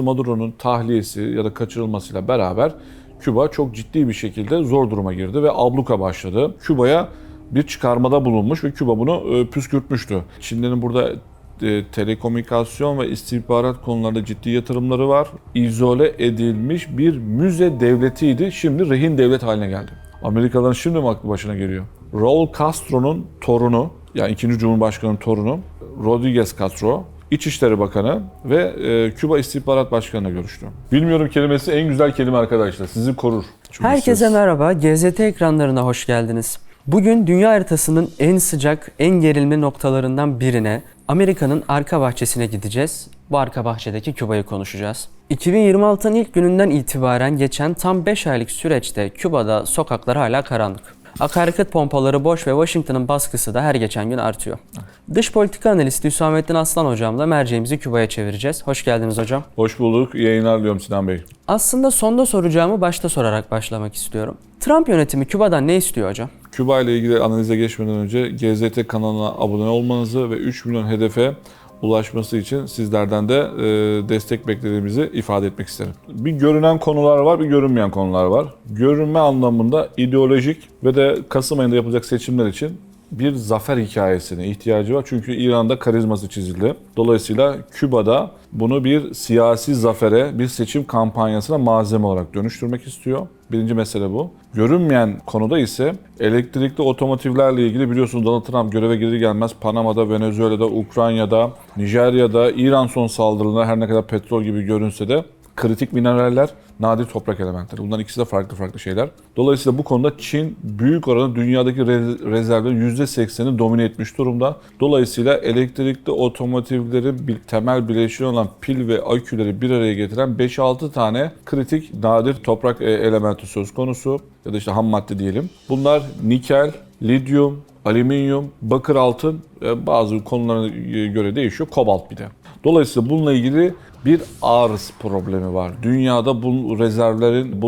Maduro'nun tahliyesi ya da kaçırılmasıyla beraber Küba çok ciddi bir şekilde zor duruma girdi ve abluka başladı. Küba'ya bir çıkarmada bulunmuş ve Küba bunu püskürtmüştü. Çinlerin burada telekomünikasyon ve istihbarat konularında ciddi yatırımları var. İzole edilmiş bir müze devletiydi. Şimdi rehin devlet haline geldi. Amerikalıların şimdi mi aklı başına geliyor? Raul Castro'nun torunu, yani 2. Cumhurbaşkanı'nın torunu Rodriguez Castro, İçişleri Bakanı ve Küba İstihbarat Başkanı'na görüştü. Bilmiyorum kelimesi en güzel kelime arkadaşlar. Sizi korur. Çünkü Herkese merhaba. GZT ekranlarına hoş geldiniz. Bugün dünya haritasının en sıcak, en gerilimli noktalarından birine, Amerika'nın arka bahçesine gideceğiz. Bu arka bahçedeki Küba'yı konuşacağız. 2026'nın ilk gününden itibaren geçen tam 5 aylık süreçte Küba'da sokaklar hala karanlık. Akaryakıt pompaları boş ve Washington'ın baskısı da her geçen gün artıyor. Dış politika analisti Hüsamettin Aslan hocamla merceğimizi Küba'ya çevireceğiz. Hoş geldiniz hocam. Hoş bulduk. İyi yayınlar diliyorum Sinan Bey. Aslında sonda soracağımı başta sorarak başlamak istiyorum. Trump yönetimi Küba'dan ne istiyor hocam? Küba ile ilgili analize geçmeden önce GZT kanalına abone olmanızı ve 3 milyon hedefe ulaşması için sizlerden de destek beklediğimizi ifade etmek isterim. Bir görünen konular var, bir görünmeyen konular var. Görünme anlamında ideolojik ve de Kasım ayında yapılacak seçimler için bir zafer hikayesine ihtiyacı var. Çünkü İran'da karizması çizildi. Dolayısıyla Küba'da bunu bir siyasi zafere, bir seçim kampanyasına malzeme olarak dönüştürmek istiyor. Birinci mesele bu. Görünmeyen konuda ise elektrikli otomotivlerle ilgili biliyorsunuz Donald Trump göreve gelir gelmez Panama'da, Venezuela'da, Ukrayna'da, Nijerya'da, İran son saldırılarında her ne kadar petrol gibi görünse de kritik mineraller, nadir toprak elementleri. Bunların ikisi de farklı şeyler. Dolayısıyla bu konuda Çin büyük oranda dünyadaki rezervlerin %80'ini domine etmiş durumda. Dolayısıyla elektrikli otomotivlerin bir temel bileşeni olan pil ve aküleri bir araya getiren 5-6 tane kritik nadir toprak elementi söz konusu. Ya da işte ham madde diyelim. Bunlar nikel, lityum, alüminyum, bakır, altın, bazı konulara göre değişiyor. Kobalt bir de. Dolayısıyla bununla ilgili bir arz problemi var. Dünyada bu rezervlerin,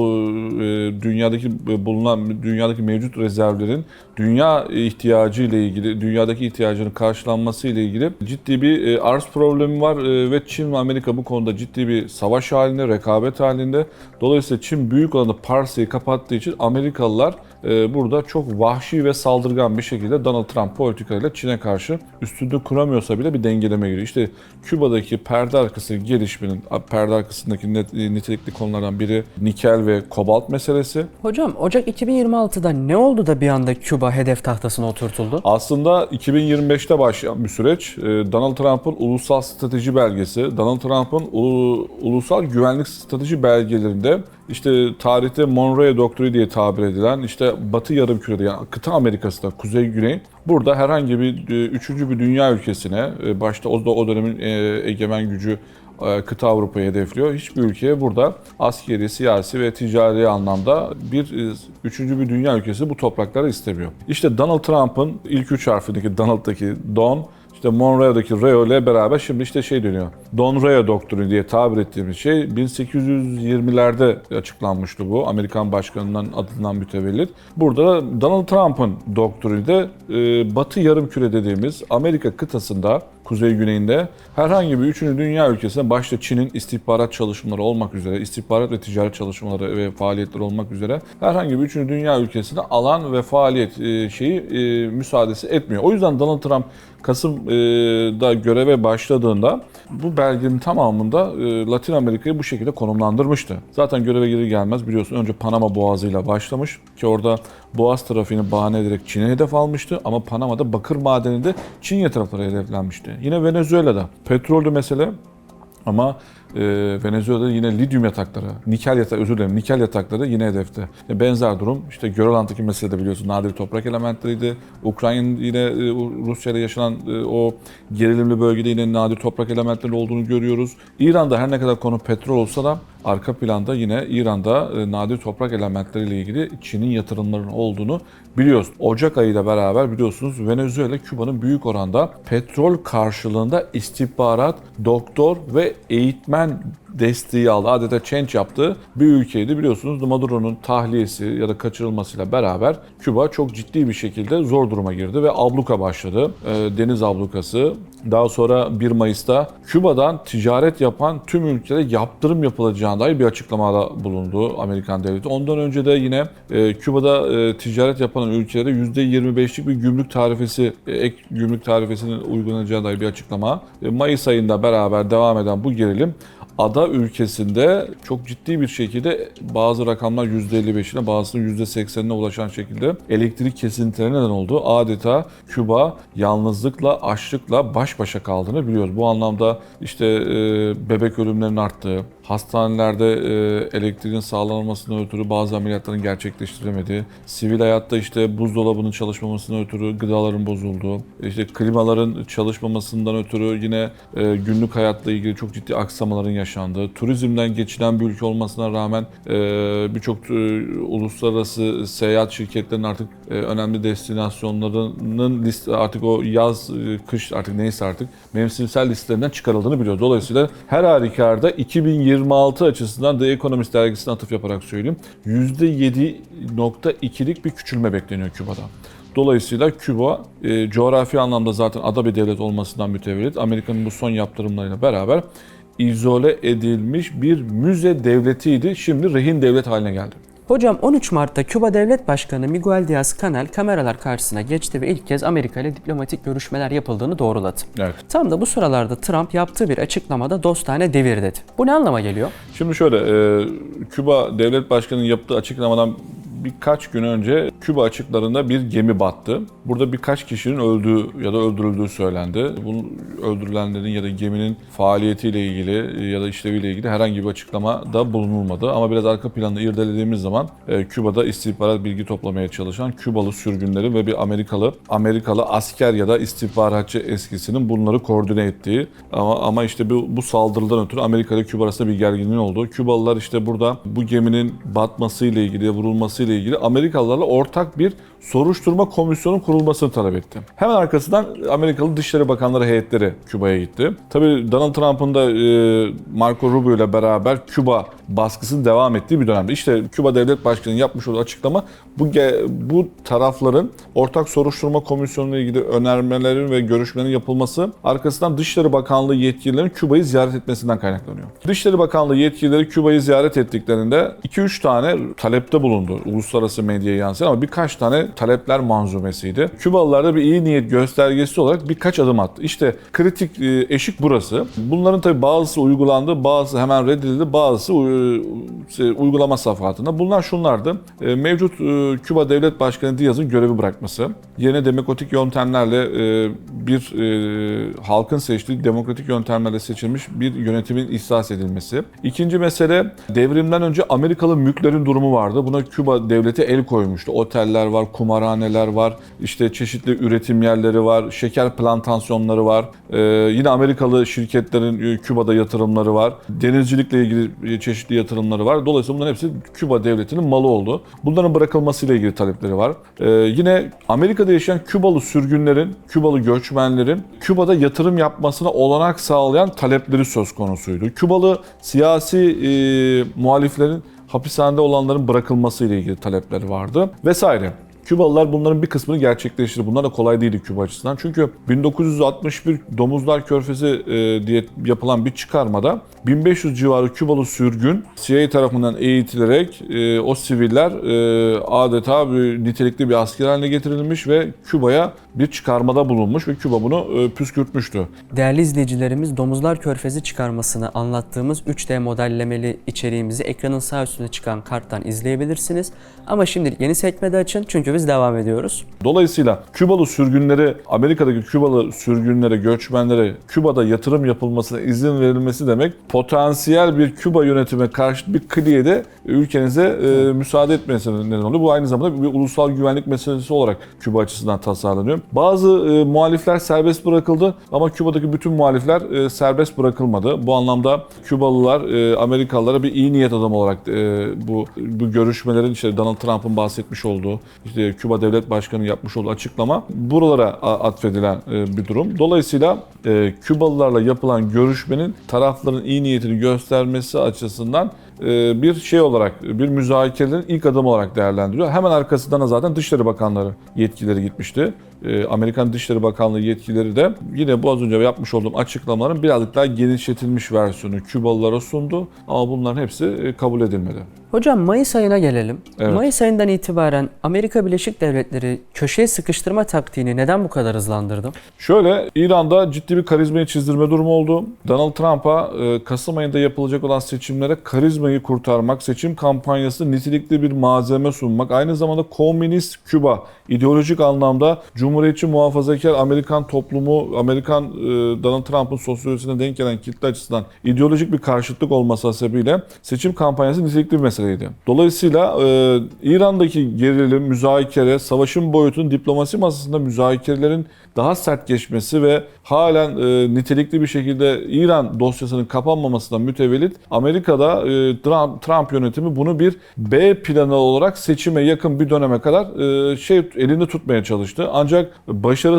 dünyadaki mevcut rezervlerin dünya ihtiyacı ile ilgili, dünyadaki ihtiyacının karşılanması ile ilgili ciddi bir arz problemi var ve Çin ve Amerika bu konuda ciddi bir savaş halinde, rekabet halinde. Dolayısıyla Çin büyük oranda parsayı kapattığı için Amerikalılar burada çok vahşi ve saldırgan bir şekilde Donald Trump politikalarıyla Çin'e karşı üstünlüğü kuramıyorsa bile bir dengeleme giriyor. İşte Küba'daki perde arkası gelişmenin, perde arkasındaki nitelikli konulardan biri nikel ve kobalt meselesi. Hocam Ocak 2026'da ne oldu da bir anda Küba hedef tahtasına oturtuldu? Aslında 2025'te başlayan bir süreç. Donald Trump'ın ulusal strateji belgesi, Donald Trump'ın ulusal güvenlik strateji belgelerinde işte tarihte Monroe Doktrini diye tabir edilen işte Batı Yarımküre'de yani kıta Amerika'sında Kuzey Güney burada herhangi bir üçüncü bir dünya ülkesine başta o dönemin egemen gücü kıta Avrupa'yı hedefliyor. Hiçbir ülkeye burada askeri, siyasi ve ticari anlamda bir üçüncü bir dünya ülkesi bu toprakları istemiyor. İşte Donald Trump'ın ilk 3 harfindeki Donald'daki Don, İşte Monroe'daki Reo ile beraber şimdi işte dönüyor. Don Reo doktrini diye tabir ettiğimiz şey 1820'lerde açıklanmıştı bu. Amerikan başkanından adından mütevellit. Burada Donald Trump'ın doktrini de Batı Yarımküre dediğimiz Amerika kıtasında kuzey güneyinde herhangi bir üçüncü dünya ülkesine başta Çin'in istihbarat çalışmaları olmak üzere, istihbarat ve ticaret çalışmaları ve faaliyetleri olmak üzere herhangi bir üçüncü dünya ülkesine alan ve faaliyet müsaadesi etmiyor. O yüzden Donald Trump Kasım'da göreve başladığında bu belgenin tamamında Latin Amerika'yı bu şekilde konumlandırmıştı. Zaten göreve gelir gelmez biliyorsun önce Panama Boğazı'yla başlamış ki orada Boğaz trafiğini bahane ederek Çin'e hedef almıştı ama Panama'da bakır madeninde Çin yatırımları hedeflenmişti. Yine Venezuela'da petrollü mesele ama Venezuela'da yine lityum yatakları, nikel yatakları yine hedefte. Benzer durum işte Göroğlan'daki meselede biliyorsun nadir toprak elementleriydi. Ukrayna'nın yine Rusya ile yaşanan o gerilimli bölgede yine nadir toprak elementleri olduğunu görüyoruz. İran'da her ne kadar konu petrol olsa da arka planda yine İran'da nadir toprak elementleriyle ilgili Çin'in yatırımlarının olduğunu biliyoruz. Ocak ayıyla beraber biliyorsunuz Venezuela, Küba'nın büyük oranda petrol karşılığında istihbarat, doktor ve eğitmen desteği aldı, adeta change yaptığı bir ülkeydi. Biliyorsunuz Maduro'nun tahliyesi ya da kaçırılmasıyla beraber Küba çok ciddi bir şekilde zor duruma girdi ve abluka başladı. Deniz ablukası. Daha sonra 1 Mayıs'ta Küba'dan ticaret yapan tüm ülkelere yaptırım yapılacağına dair bir açıklamada bulundu Amerikan devleti. Ondan önce de yine Küba'da ticaret yapan ülkelere %25'lik bir gümrük tarifesi, ek gümrük tarifesinin uygulanacağı dair bir açıklama. Mayıs ayında beraber devam eden bu gerilim ada ülkesinde çok ciddi bir şekilde bazı rakamlar %55'ine, bazısının %80'ine ulaşan şekilde elektrik kesintilerine neden oldu. Adeta Küba yalnızlıkla, açlıkla baş başa kaldığını biliyoruz. Bu anlamda işte bebek ölümlerinin arttığı, hastanelerde elektriğin sağlanmasından ötürü bazı ameliyatların gerçekleştiremediği, sivil hayatta işte buzdolabının çalışmamasından ötürü gıdaların bozulduğu, işte klimaların çalışmamasından ötürü yine günlük hayatla ilgili çok ciddi aksamaların yaşandığı, turizmden geçilen bir ülke olmasına rağmen birçok uluslararası seyahat şirketlerinin artık önemli destinasyonlarının liste, artık o yaz, kış artık neyse artık mevsimsel listelerinden çıkarıldığını biliyoruz. Dolayısıyla her halükarda 2026 açısından The Economist dergisine atıf yaparak söyleyeyim, %7.2'lik bir küçülme bekleniyor Küba'da. Dolayısıyla Küba coğrafi anlamda zaten ada bir devlet olmasından mütevellit Amerika'nın bu son yaptırımlarıyla beraber izole edilmiş bir müze devletiydi. Şimdi rehin devlet haline geldi. Hocam 13 Mart'ta Küba Devlet Başkanı Miguel Díaz-Canel kameralar karşısına geçti ve ilk kez Amerika ile diplomatik görüşmeler yapıldığını doğruladı. Evet. Tam da bu sıralarda Trump yaptığı bir açıklamada dostane devir dedi. Bu ne anlama geliyor? Şimdi şöyle, Küba Devlet Başkanı'nın yaptığı açıklamadan birkaç gün önce Küba açıklarında bir gemi battı. Burada birkaç kişinin öldüğü ya da öldürüldüğü söylendi. Bunun öldürülenlerin ya da geminin faaliyetiyle ilgili ya da işleviyle ilgili herhangi bir açıklama da bulunulmadı. Ama biraz arka planını irdelediğimiz zaman Küba'da istihbarat bilgi toplamaya çalışan Kübalı sürgünlerin ve bir Amerikalı asker ya da istihbaratçı eskisinin bunları koordine ettiği ama işte bu saldırıdan ötürü Amerika ile Küba arasında bir gerginliğin olduğu. Kübalılar işte burada bu geminin batmasıyla ilgili, vurulmasıyla ilgili Amerikalılarla ortak bir soruşturma komisyonu kurulmasını talep etti. Hemen arkasından Amerikalı Dışişleri Bakanları heyetleri Küba'ya gitti. Tabii Donald Trump'ın da Marco Rubio ile beraber Küba baskısının devam ettiği bir dönemde. İşte Küba Devlet Başkanı'nın yapmış olduğu açıklama bu tarafların ortak soruşturma komisyonu ile ilgili önermelerin ve görüşmelerin yapılması arkasından Dışişleri Bakanlığı yetkililerinin Küba'yı ziyaret etmesinden kaynaklanıyor. Dışişleri Bakanlığı yetkilileri Küba'yı ziyaret ettiklerinde 2-3 tane talepte bulundu. Uluslararası medyaya yansıyan ama birkaç tane talepler manzumesiydi. Kübalılar da bir iyi niyet göstergesi olarak birkaç adım attı. İşte kritik eşik burası. Bunların tabii bazısı uygulandı, bazısı hemen reddedildi, bazısı uygulama safhatında. Bunlar şunlardı. Mevcut Küba Devlet Başkanı Díaz'ın görevi bırakması, yerine demokratik yöntemlerle halkın seçtiği demokratik yöntemlerle seçilmiş bir yönetimin ihsas edilmesi. İkinci mesele, devrimden önce Amerikalı mülklerin durumu vardı. Buna Küba devleti el koymuştu. Oteller var, kumarhaneler var, işte çeşitli üretim yerleri var, şeker plantasyonları var. Yine Amerikalı şirketlerin Küba'da yatırımları var. Denizcilikle ilgili çeşitli yatırımları var. Dolayısıyla bunların hepsi Küba devletinin malı oldu. Bunların bırakılmasıyla ilgili talepleri var. Yine Amerika'da yaşayan Kübalı sürgünlerin, Kübalı göçmenlerin Küba'da yatırım yapmasına olanak sağlayan talepleri söz konusuydu. Kübalı siyasi muhaliflerin hapishanede olanların bırakılmasıyla ilgili talepleri vardı vesaire. Kübalılar bunların bir kısmını gerçekleştirdi. Bunlar da kolay değildi Küba açısından. Çünkü 1961 Domuzlar Körfezi diye yapılan bir çıkarmada 1500 civarı Kübalı sürgün CIA tarafından eğitilerek o siviller adeta bir nitelikli bir asker haline getirilmiş ve Küba'ya bir çıkarmada bulunmuş ve Küba bunu püskürtmüştü. Değerli izleyicilerimiz, Domuzlar Körfezi çıkarmasını anlattığımız 3D modellemeli içeriğimizi ekranın sağ üstünde çıkan karttan izleyebilirsiniz. Ama şimdilik yeni sekmede açın çünkü biz devam ediyoruz. Dolayısıyla Kübalı sürgünleri, Amerika'daki Kübalı sürgünlere, göçmenlere Küba'da yatırım yapılmasına izin verilmesi demek potansiyel bir Küba yönetime karşı bir kliyede ülkenize müsaade etmesine neden oluyor. Bu aynı zamanda bir ulusal güvenlik meselesi olarak Küba açısından tasarlanıyor. Bazı muhalifler serbest bırakıldı ama Küba'daki bütün muhalifler serbest bırakılmadı. Bu anlamda Kübalılar Amerikalılara bir iyi niyet adamı olarak bu görüşmelerin işte Donald Trump'ın bahsetmiş olduğu, işte Küba Devlet Başkanı'nın yapmış olduğu açıklama buralara atfedilen bir durum. Dolayısıyla Kübalılarla yapılan görüşmenin tarafların iyi niyetini göstermesi açısından bir şey olarak, bir müzakerelerin ilk adımı olarak değerlendiriyor. Hemen arkasından da zaten Dışişleri Bakanları yetkileri gitmişti. Amerikan Dışişleri Bakanlığı yetkileri de yine bu az önce yapmış olduğum açıklamaların birazcık daha genişletilmiş versiyonu Kübalılara sundu. Ama bunların hepsi kabul edilmedi. Hocam Mayıs ayına gelelim. Evet. Mayıs ayından itibaren Amerika Birleşik Devletleri köşeye sıkıştırma taktiğini neden bu kadar hızlandırdı? Şöyle, İran'da ciddi bir karizmayı çizdirme durumu oldu. Donald Trump'a Kasım ayında yapılacak olan seçimlere karizmayı kurtarmak, seçim kampanyası nitelikli bir malzeme sunmak, aynı zamanda komünist Küba, ideolojik anlamda Cumhuriyetçi muhafazakar Amerikan toplumu, Donald Trump'ın sosyolojisine denk gelen kitle açısından ideolojik bir karşıtlık olması sebebiyle seçim kampanyası nitelikli bir meseleydi. Dolayısıyla İran'daki gerilim, müzakere, savaşın boyutunun diplomasi masasında müzakerelerin daha sert geçmesi ve halen nitelikli bir şekilde İran dosyasının kapanmamasından mütevellit Amerika'da Trump yönetimi bunu bir B planı olarak seçime yakın bir döneme kadar elinde tutmaya çalıştı. Ancak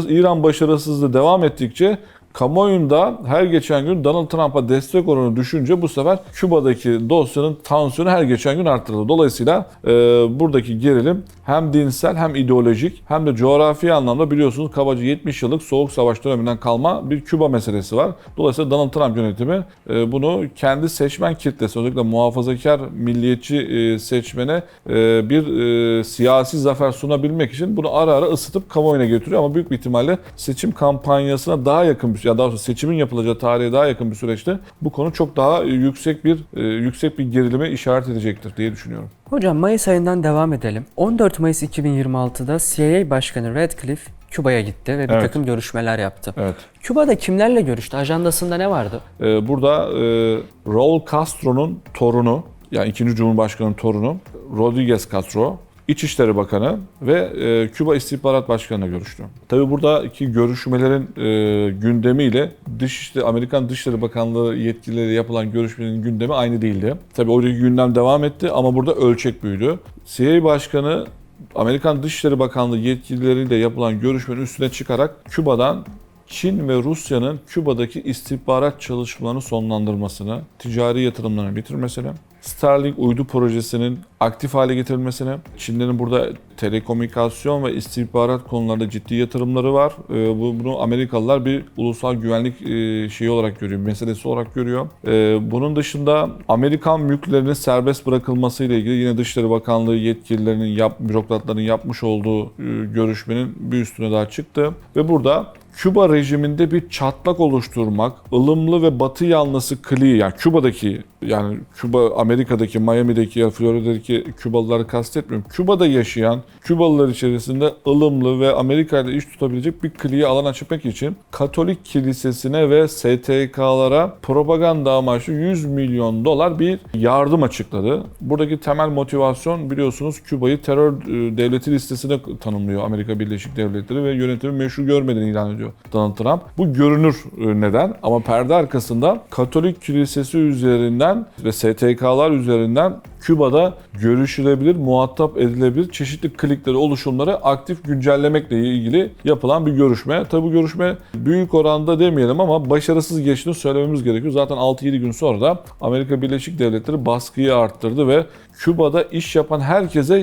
İran başarısızlığı devam ettikçe kamuoyunda her geçen gün Donald Trump'a destek oranı düşünce bu sefer Küba'daki dosyanın tansiyonu her geçen gün arttırıldı. Dolayısıyla buradaki gerilim hem dinsel hem ideolojik hem de coğrafi anlamda biliyorsunuz kabaca 70 yıllık Soğuk Savaş döneminden kalma bir Küba meselesi var. Dolayısıyla Donald Trump yönetimi bunu kendi seçmen kitlesi, özellikle muhafazakar milliyetçi seçmene bir siyasi zafer sunabilmek için bunu ara ara ısıtıp kamuoyuna getiriyor ama büyük bir ihtimalle seçim kampanyasına daha yakın bir, ya daha sonra seçimin yapılacağı tarihe daha yakın bir süreçte bu konu çok daha yüksek bir gerilime işaret edecektir diye düşünüyorum. Hocam Mayıs ayından devam edelim. 14 Mayıs 2026'da CIA Başkanı Radcliffe Küba'ya gitti ve bir takım görüşmeler yaptı. Evet. Küba'da kimlerle görüştü? Ajandasında ne vardı? Burada Raul Castro'nun torunu, yani 2. Cumhurbaşkanı'nın torunu Rodriguez Castro, İçişleri Bakanı ve Küba İstihbarat Başkanı'na görüştü. Tabii buradaki görüşmelerin gündemiyle Amerikan Dışişleri Bakanlığı yetkilileriyle yapılan görüşmelerin gündemi aynı değildi. Tabii oradaki gündem devam etti ama burada ölçek büyüdü. CIA Başkanı Amerikan Dışişleri Bakanlığı yetkilileriyle yapılan görüşmenin üstüne çıkarak Küba'dan Çin ve Rusya'nın Küba'daki istihbarat çalışmalarını sonlandırmasını, ticari yatırımlarını bitirmesini, Starlink uydu projesinin aktif hale getirilmesine, Çinlerin burada telekomünikasyon ve istihbarat konularında ciddi yatırımları var. Bunu Amerikalılar bir ulusal güvenlik şeyi olarak görüyor, meselesi olarak görüyor. Bunun dışında Amerikan mülklerinin serbest bırakılması ile ilgili yine Dışişleri Bakanlığı yetkililerinin, bürokratların yapmış olduğu görüşmenin bir üstüne daha çıktı. Ve burada Küba rejiminde bir çatlak oluşturmak, ılımlı ve batı yanlısı kliği, yani Küba, Amerika'daki, Miami'deki ya Florida'daki Kübalıları kastetmiyorum. Küba'da yaşayan Kübalılar içerisinde ılımlı ve Amerika ile iş tutabilecek bir kliğe alan açmak için Katolik Kilisesi'ne ve STK'lara propaganda amaçlı $100 milyon bir yardım açıkladı. Buradaki temel motivasyon biliyorsunuz Küba'yı terör devleti listesine tanımlıyor Amerika Birleşik Devletleri ve yönetimi meşru görmediğini ilan ediyor Donald Trump. Bu görünür neden ama perde arkasında Katolik Kilisesi üzerinden ve STK'lar üzerinden Küba'da görüşülebilir, muhatap edilebilir çeşitli klikleri, oluşumları aktif güncellemekle ilgili yapılan bir görüşme. Tabi bu görüşme büyük oranda demeyelim ama başarısız geçtiğini söylememiz gerekiyor. Zaten 6-7 gün sonra da Amerika Birleşik Devletleri baskıyı arttırdı ve Küba'da iş yapan herkese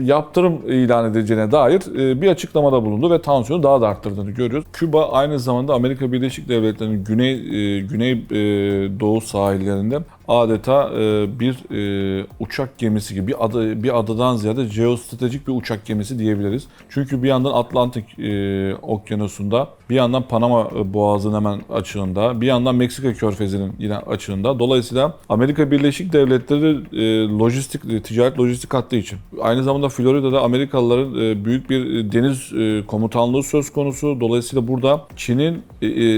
yaptırım ilan edileceğine dair bir açıklamada bulundu ve tansiyonu daha da arttırdığını görüyoruz. Küba aynı zamanda Amerika Birleşik Devletleri'nin güney-doğu sahillerinde adeta bir uçak gemisi gibi, bir adadan ziyade jeostratejik bir uçak gemisi diyebiliriz. Çünkü bir yandan Atlantik Okyanusu'nda, bir yandan Panama Boğazı'nın hemen açığında, bir yandan Meksika Körfezi'nin yine açığında. Dolayısıyla Amerika Birleşik Devletleri ticaret lojistik hattı için. Aynı zamanda Florida'da Amerikalıların büyük bir deniz komutanlığı söz konusu. Dolayısıyla burada Çin'in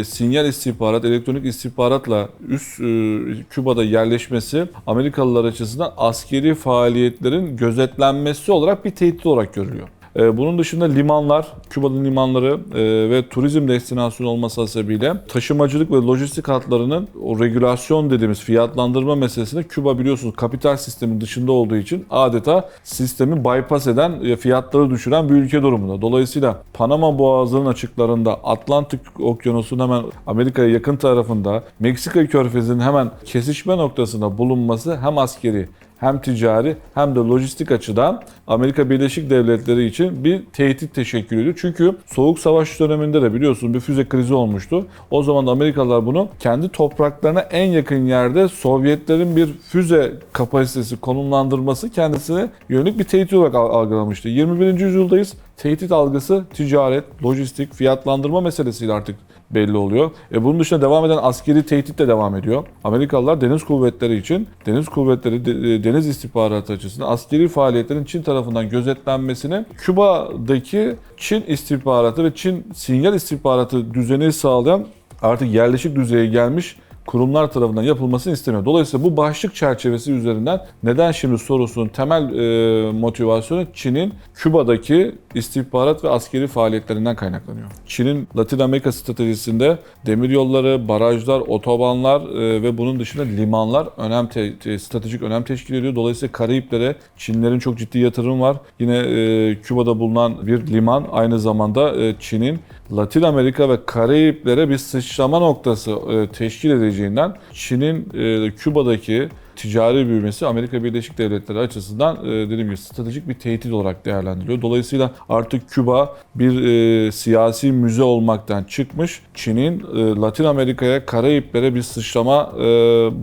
sinyal istihbarat, elektronik istihbaratla Küba'da yerleşmesi Amerikalılar açısından askeri faaliyetlerin gözetlenmesi olarak bir tehdit olarak görülüyor. Bunun dışında limanlar, Küba'nın limanları ve turizm destinasyonu olması sebebiyle taşımacılık ve lojistik hatlarının o regülasyon dediğimiz fiyatlandırma meselesinde Küba biliyorsunuz kapital sistemin dışında olduğu için adeta sistemi bypass eden, fiyatları düşüren bir ülke durumunda. Dolayısıyla Panama Boğazı'nın açıklarında, Atlantik Okyanusu'nun hemen Amerika'ya yakın tarafında, Meksika Körfezi'nin hemen kesişme noktasında bulunması hem askeri hem ticari hem de lojistik açıdan Amerika Birleşik Devletleri için bir tehdit teşekkül ediyor. Çünkü Soğuk Savaş döneminde de biliyorsunuz bir füze krizi olmuştu. O zaman da Amerikalılar bunu kendi topraklarına en yakın yerde Sovyetlerin bir füze kapasitesi konumlandırması kendisine yönelik bir tehdit olarak algılamıştı. 21. yüzyıldayız. Tehdit algısı ticaret, lojistik, fiyatlandırma meselesiyle artık belli oluyor. Bunun dışında devam eden askeri tehdit de devam ediyor. Amerikalılar deniz kuvvetleri için, deniz kuvvetleri deniz istihbaratı açısından askeri faaliyetlerin Çin tarafından gözetlenmesini Küba'daki Çin istihbaratı ve Çin sinyal istihbaratı düzeni sağlayan artık yerleşik düzeye gelmiş kurumlar tarafından yapılmasını istemiyor. Dolayısıyla bu başlık çerçevesi üzerinden neden şimdi sorusunun temel motivasyonu Çin'in Küba'daki istihbarat ve askeri faaliyetlerinden kaynaklanıyor. Çin'in Latin Amerika stratejisinde demiryolları, barajlar, otobanlar ve bunun dışında limanlar stratejik önem teşkil ediyor. Dolayısıyla Karayiplere Çinlerin çok ciddi yatırım var. Yine Küba'da bulunan bir liman aynı zamanda Çin'in Latin Amerika ve Karayiplere bir sıçrama noktası teşkil edeceğinden Çin'in Küba'daki ticari büyümesi Amerika Birleşik Devletleri açısından dediğim gibi stratejik bir tehdit olarak değerlendiriliyor. Dolayısıyla artık Küba bir siyasi müze olmaktan çıkmış, Çin'in Latin Amerika'ya, Karayiplere bir sıçrama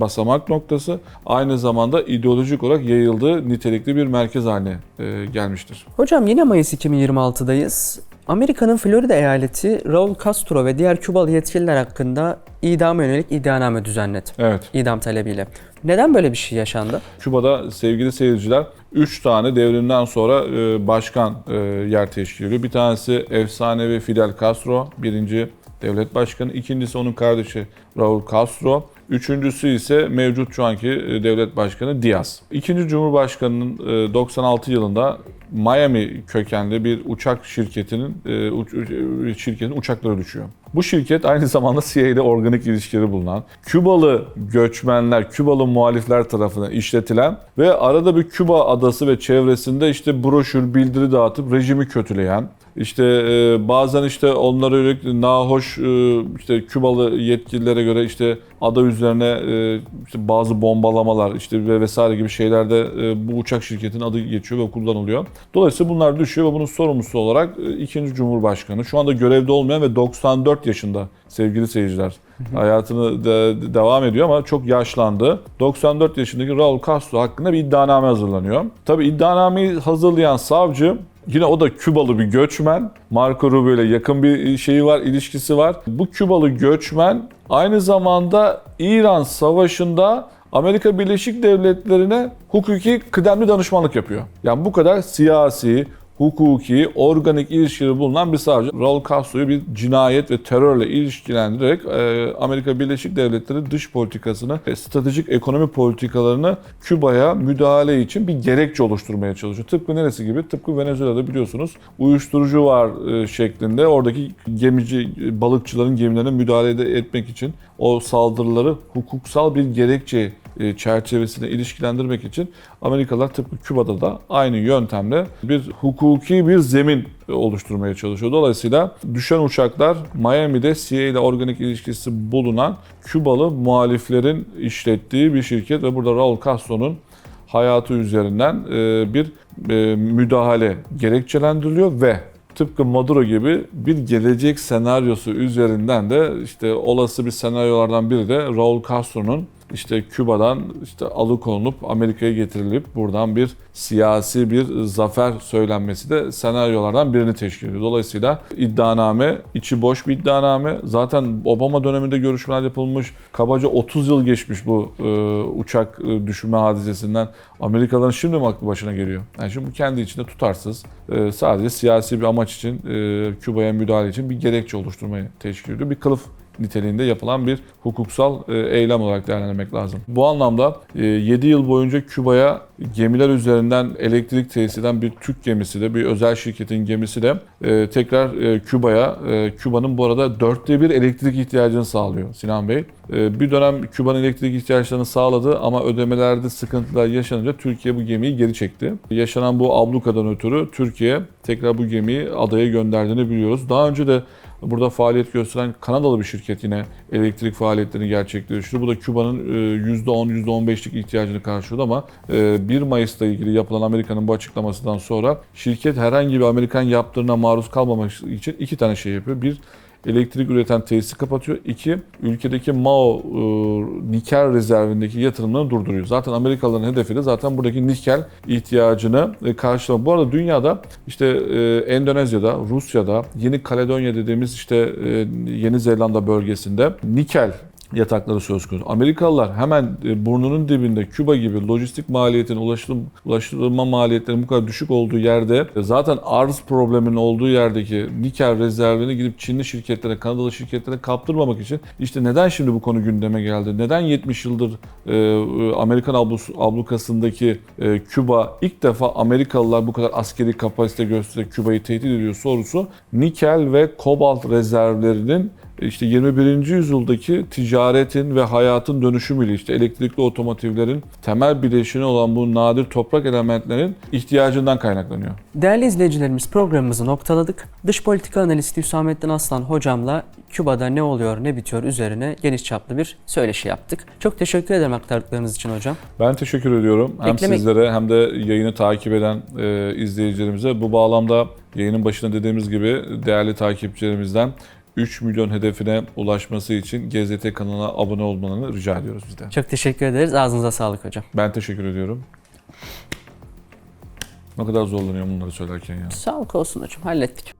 basamak noktası, aynı zamanda ideolojik olarak yayıldığı nitelikli bir merkez haline gelmiştir. Hocam yine Mayıs 2026'dayız. Amerika'nın Florida eyaleti Raul Castro ve diğer Kübalı yetkililer hakkında idama yönelik iddianame düzenledi. Evet. İdam talebiyle. Neden böyle bir şey yaşandı? Küba'da sevgili seyirciler 3 tane devrimden sonra başkan yer teşkil ediyor. Bir tanesi efsanevi Fidel Castro, birinci devlet başkanı. İkincisi onun kardeşi Raul Castro. Üçüncüsü ise mevcut şu anki devlet başkanı Diaz. İkinci Cumhurbaşkanı'nın 96 yılında Miami kökenli bir uçak şirketinin uçakları düşüyor. Bu şirket aynı zamanda CIA ile organik ilişkileri bulunan, Kübalı göçmenler, Kübalı muhalifler tarafından işletilen ve arada bir Küba adası ve çevresinde broşür, bildiri dağıtıp rejimi kötüleyen, bazen onlara yönelik nahoş Kübalı yetkililere göre ada üzerine bazı bombalamalar ve vesaire gibi şeylerde bu uçak şirketinin adı geçiyor ve kullanılıyor. Dolayısıyla bunlar düşüyor ve bunun sorumlusu olarak ikinci Cumhurbaşkanı, şu anda görevde olmayan ve 94 yaşında sevgili seyirciler, hayatını devam ediyor ama çok yaşlandı. 94 yaşındaki Raul Castro hakkında bir iddianame hazırlanıyor. Tabii iddianameyi hazırlayan savcı yine o da Kübalı bir göçmen. Marco Rubio ile yakın bir ilişkisi var. Bu Kübalı göçmen aynı zamanda İran Savaşı'nda Amerika Birleşik Devletleri'ne hukuki kıdemli danışmanlık yapıyor. Yani bu kadar siyasi, hukuki, organik ilişkileri bulunan bir savcı Raul Castro'yu bir cinayet ve terörle ilişkilendirerek Amerika Birleşik Devletleri dış politikasını, stratejik ekonomi politikalarını Küba'ya müdahale için bir gerekçe oluşturmaya çalışıyor. Tıpkı neresi gibi? Tıpkı Venezuela'da biliyorsunuz uyuşturucu var şeklinde oradaki balıkçıların gemilerine müdahale etmek için o saldırıları hukuksal bir gerekçe çerçevesine ilişkilendirmek için Amerikalılar tıpkı Küba'da da aynı yöntemle bir hukuki bir zemin oluşturmaya çalışıyor. Dolayısıyla düşen uçaklar Miami'de CIA ile organik ilişkisi bulunan Kübalı muhaliflerin işlettiği bir şirket ve burada Raul Castro'nun hayatı üzerinden bir müdahale gerekçelendiriliyor ve tıpkı Maduro gibi bir gelecek senaryosu üzerinden de olası bir senaryolardan biri de Raul Castro'nun Küba'dan alıkonulup Amerika'ya getirilip buradan bir siyasi bir zafer söylenmesi de senaryolardan birini teşkil ediyor. Dolayısıyla iddianame içi boş bir iddianame. Zaten Obama döneminde görüşmeler yapılmış. Kabaca 30 yıl geçmiş bu uçak düşürme hadisesinden. Amerikalıların şimdi mi aklı başına geliyor? Yani şimdi bu kendi içinde tutarsız. Sadece siyasi bir amaç için Küba'ya müdahale için bir gerekçe oluşturmayı teşkil ediyor. Bir kılıf niteliğinde yapılan bir hukuksal eylem olarak değerlendirmek lazım. Bu anlamda 7 yıl boyunca Küba'ya gemiler üzerinden elektrik tesis eden bir Türk gemisi de, bir özel şirketin gemisi de tekrar Küba'ya, Küba'nın bu arada 1/4 elektrik ihtiyacını sağlıyor Sinan Bey. Bir dönem Küba'nın elektrik ihtiyaçlarını sağladı ama ödemelerde sıkıntılar yaşanınca Türkiye bu gemiyi geri çekti. Yaşanan bu ablukadan ötürü Türkiye tekrar bu gemiyi adaya gönderdiğini biliyoruz. Daha önce de burada faaliyet gösteren Kanadalı bir şirket yine elektrik faaliyetlerini gerçekleştiriyor. Bu da Küba'nın %10, %15'lik ihtiyacını karşılıyordu ama 1 Mayıs'ta ilgili yapılan Amerika'nın bu açıklamasından sonra şirket herhangi bir Amerikan yaptırına maruz kalmamak için 2 tane şey yapıyor. Bir, elektrik üreten tesisi kapatıyor. 2, ülkedeki Mao nikel rezervindeki yatırımlarını durduruyor. Zaten Amerikalıların hedefi de zaten buradaki nikel ihtiyacını karşılamak. Bu arada dünyada işte Endonezya'da, Rusya'da, Yeni Kaledonya dediğimiz işte Yeni Zelanda bölgesinde nikel yatakları söz konusu. Amerikalılar hemen burnunun dibinde Küba gibi lojistik maliyetin, ulaştırma maliyetlerinin bu kadar düşük olduğu yerde zaten arz probleminin olduğu yerdeki nikel rezervini gidip Çinli şirketlere, Kanadalı şirketlere kaptırmamak için işte neden şimdi bu konu gündeme geldi? Neden 70 yıldır Amerikan ablukasındaki Küba ilk defa Amerikalılar bu kadar askeri kapasite göstererek Küba'yı tehdit ediyor sorusu nikel ve kobalt rezervlerinin işte 21. yüzyıldaki ticaretin ve hayatın dönüşümüyle işte elektrikli otomotivlerin temel bileşeni olan bu nadir toprak elementlerin ihtiyacından kaynaklanıyor. Değerli izleyicilerimiz, programımızı noktaladık. Dış politika analisti Hüsamettin Aslan hocamla Küba'da ne oluyor ne bitiyor üzerine geniş çaplı bir söyleşi yaptık. Çok teşekkür ederim aktardıklarınız için hocam. Ben teşekkür ediyorum. Hem sizlere hem de yayını takip eden izleyicilerimize. Bu bağlamda yayının başında dediğimiz gibi değerli takipçilerimizden 3 milyon hedefine ulaşması için GZT kanalına abone olmalarını rica ediyoruz bizden. Çok teşekkür ederiz. Ağzınıza sağlık hocam. Ben teşekkür ediyorum. Ne kadar zorlanıyorum bunları söylerken ya. Sağlık olsun hocam. Hallettik.